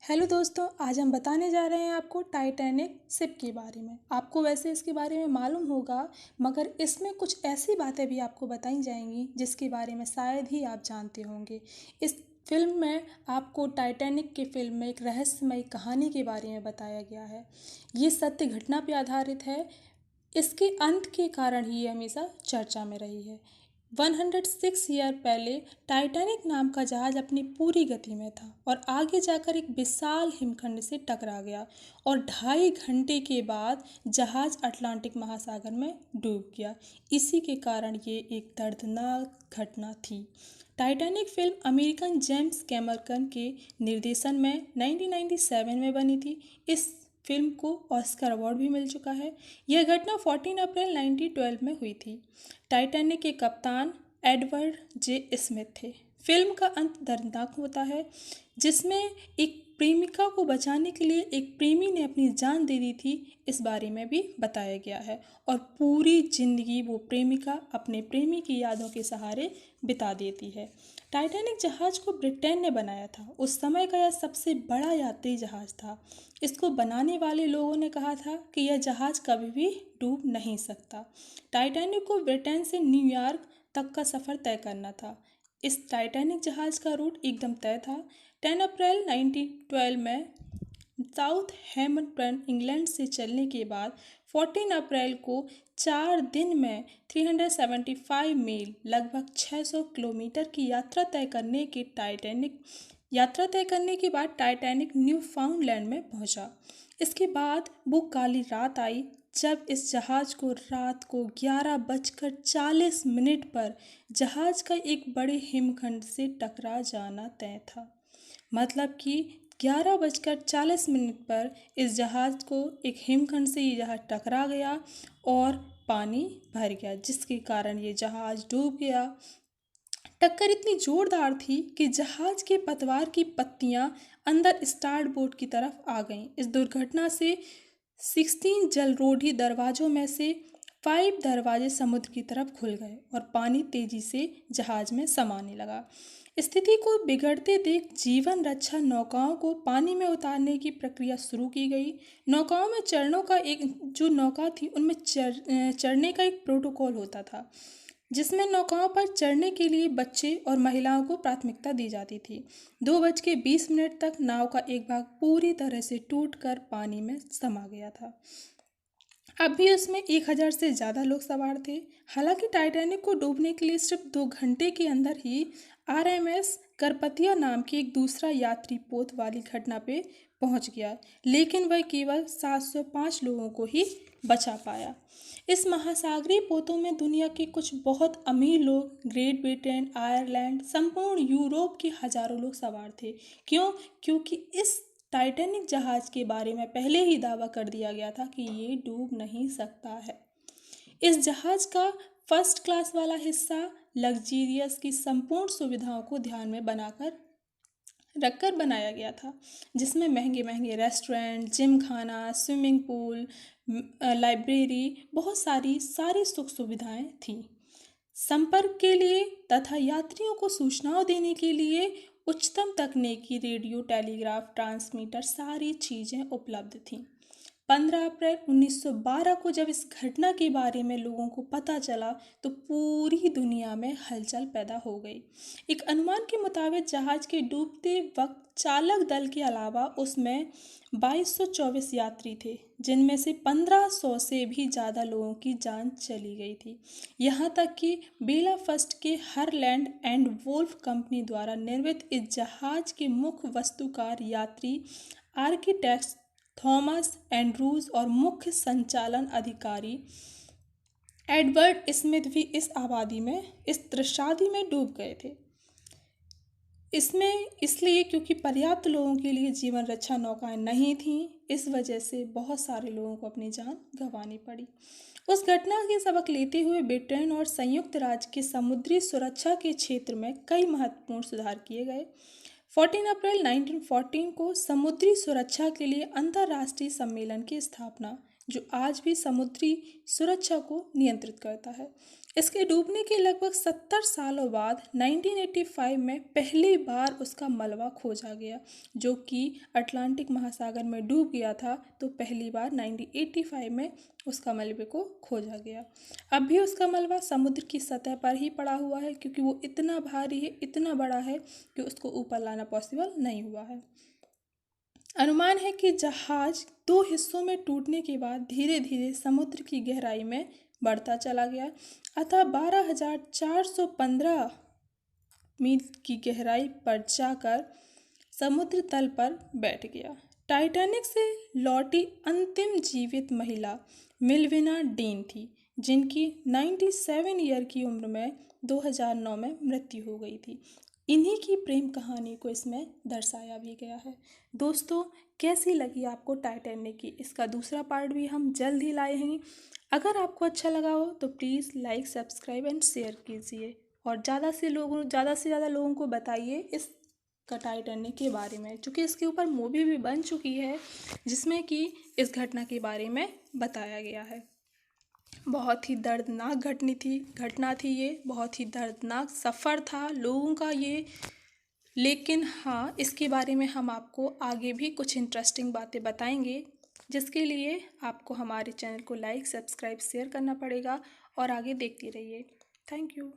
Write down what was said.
Hello दोस्तों, आज हम बताने जा रहे हैं आपको टाइटैनिक शिप के बारे में। आपको वैसे इसके बारे में मालूम होगा, मगर इसमें कुछ ऐसी बातें भी आपको बताई जाएंगी जिसके बारे में शायद ही आप जानते होंगे। इस फिल्म में आपको टाइटैनिक के फिल्म में एक रहस्यमयी कहानी के बारे में बताया गया है। ये सत्य घटना पर आधारित है। इसके अंत के कारण ही ये हमेशा चर्चा में रही है। 106 ईयर पहले टाइटैनिक नाम का जहाज अपनी पूरी गति में था और आगे जाकर एक विशाल हिमखंड से टकरा गया और 2.5 घंटे के बाद जहाज अटलांटिक महासागर में डूब गया। इसी के कारण ये एक दर्दनाक घटना थी। Titanic film American James Cameron के निर्देशन में 1997 में बनी थी। इस फिल्म को ऑस्कर अवार्ड भी मिल चुका है। यह घटना 14 अप्रैल 1912 में हुई थी। टाइटैनिक के कप्तान एडवर्ड जे स्मिथ थे। फिल्म का अंत दर्दनाक होता है, जिसमें एक प्रेमिका को बचाने के लिए एक प्रेमी ने अपनी जान दे दी थी, इस बारे में भी बताया गया है। और पूरी जिंदगी वो प्रेमिका अपने प्रेमी की यादों के सहारे बिता देती है। टाइटैनिक जहाज को ब्रिटेन ने बनाया था। उस समय का यह सबसे बड़ा यात्री जहाज था। इसको बनाने वाले लोगों ने कहा था कि यह जहाज कभी भी डूब नहीं सकता। टाइटैनिक को ब्रिटेन से न्यूयॉर्क तक का सफ़र तय करना था। इस टाइटैनिक जहाज का रूट एकदम तय था। 10 अप्रैल 1912 में साउथ हैम्पटन इंग्लैंड से चलने के बाद 14 अप्रैल को 4 दिन में 375 मील लगभग 600 किलोमीटर की यात्रा तय करने के बाद टाइटैनिक न्यू फाउंडलैंड में पहुंचा। इसके बाद वो काली रात आई जब इस जहाज को रात को 11:40 पर जहाज का एक बड़े हिमखंड से टकरा जाना तय था। मतलब कि 11:40 पर इस जहाज को एक हिमखंड से ये जहाज टकरा गया और पानी भर गया, जिसके कारण ये जहाज डूब गया। टक्कर इतनी जोरदार थी कि जहाज के पतवार की पत्तियां अंदर स्टार्ट बोर्ड की तरफ आ गईं। इस दुर्घटना से 16 जलरोधी दरवाजों में से 5 दरवाजे समुद्र की तरफ खुल गए और पानी तेजी से जहाज में समाने लगा। स्थिति को बिगड़ते देख जीवन रक्षा नौकाओं को पानी में उतारने की प्रक्रिया शुरू की गई। नौकाओं में चढ़ने का जो नौका थी उनमें चढ़ने का एक प्रोटोकॉल होता था, जिसमें नौकाओं पर चढ़ने के लिए बच्चे और महिलाओं को प्राथमिकता दी जाती थी। 2:20 तक नाव का एक भाग पूरी तरह से टूटकर पानी में समा गया था। अब भी उसमें 1000 से ज़्यादा लोग सवार थे। हालांकि टाइटैनिक को डूबने के लिए सिर्फ 2 घंटे के अंदर ही आरएमएस करपतिया नाम की एक दूसरा यात्री पोत वाली घटना पे पहुंच गया, लेकिन वह केवल 705 लोगों को ही बचा पाया। इस महासागरीय पोतों में दुनिया के कुछ बहुत अमीर लोग, ग्रेट ब्रिटेन, आयरलैंड, संपूर्ण यूरोप के हजारों लोग सवार थे। क्योंकि इस टाइटैनिक जहाज के बारे में पहले ही दावा कर दिया गया था कि ये डूब नहीं सकता है। इस जहाज का फर्स्ट क्लास वाला हिस्सा लग्जीरियस की संपूर्ण सुविधाओं को ध्यान में रखकर बनाया गया था, जिसमें महंगे महंगे रेस्टोरेंट, जिम खाना, स्विमिंग पूल, लाइब्रेरी, बहुत सारी सुख सुविधाएं थीं। संपर्क के लिए तथा यात्रियों को सूचनाओं देने के लिए उच्चतम तकनीकी रेडियो, टेलीग्राफ, ट्रांसमीटर, सारी चीज़ें उपलब्ध थीं। 15 अप्रैल 1912 को जब इस घटना के बारे में लोगों को पता चला तो पूरी दुनिया में हलचल पैदा हो गई। एक अनुमान के मुताबिक जहाज के डूबते वक्त चालक दल के अलावा उसमें 2224 यात्री थे, जिनमें से 1500 से भी ज़्यादा लोगों की जान चली गई थी। यहाँ तक कि बेलाफस्ट के हरलैंड एंड वोल्फ कंपनी द्वारा निर्मित इस जहाज के मुख्य वास्तुकार, यात्री, आर्किटेक्ट थॉमस एंड्रूज और मुख्य संचालन अधिकारी एडवर्ड स्मिथ भी इस त्रशादी में डूब गए थे। इसमें इसलिए क्योंकि पर्याप्त लोगों के लिए जीवन रक्षा नौकाएं नहीं थीं। इस वजह से बहुत सारे लोगों को अपनी जान गंवानी पड़ी। उस घटना के सबक लेते हुए ब्रिटेन और संयुक्त राज्य के समुद्री सुरक्षा के क्षेत्र में कई महत्वपूर्ण सुधार किए गए। 14 अप्रैल 1914 को समुद्री सुरक्षा के लिए अंतर्राष्ट्रीय सम्मेलन की स्थापना जो आज भी समुद्री सुरक्षा को नियंत्रित करता है। इसके डूबने के लगभग 70 सालों बाद 1985 में पहली बार उसका मलबा खोजा गया, जो कि अटलांटिक महासागर में डूब गया था। तो पहली बार 1985 में उसका मलबे को खोजा गया। अब भी उसका मलबा समुद्र की सतह पर ही पड़ा हुआ है, क्योंकि वो इतना भारी है, इतना बड़ा है कि उसको ऊपर लाना पॉसिबल नहीं हुआ है। अनुमान है कि जहाज 2 हिस्सों में टूटने के बाद धीरे धीरे समुद्र की गहराई में बढ़ता चला गया, अतः 12,415 मील की गहराई पर जाकर समुद्र तल पर बैठ गया। टाइटैनिक से लौटी अंतिम जीवित महिला मिल्विना डीन थी, जिनकी 97 ईयर की उम्र में 2009 में मृत्यु हो गई थी। इन्हीं की प्रेम कहानी को इसमें दर्शाया भी गया है। दोस्तों, कैसी लगी आपको टाइटैनिक की? इसका दूसरा पार्ट भी हम जल्द ही लाए हैं। अगर आपको अच्छा लगा हो तो please like, subscribe and share कीजिए, और ज़्यादा से ज़्यादा लोगों को बताइए इस टाइटैनिक के बारे में, क्योंकि इसके ऊपर मूवी भी बन चुकी है जिसमें कि इस घटना के बारे में बताया गया है। बहुत ही दर्दनाक घटना थी ये, बहुत ही दर्दनाक सफ़र था लोगों का ये। लेकिन हाँ, इसके बारे में हम आपको आगे भी कुछ इंटरेस्टिंग बातें बताएंगे, जिसके लिए आपको हमारे चैनल को लाइक, सब्सक्राइब, शेयर करना पड़ेगा और आगे देखते रहिए। Thank you.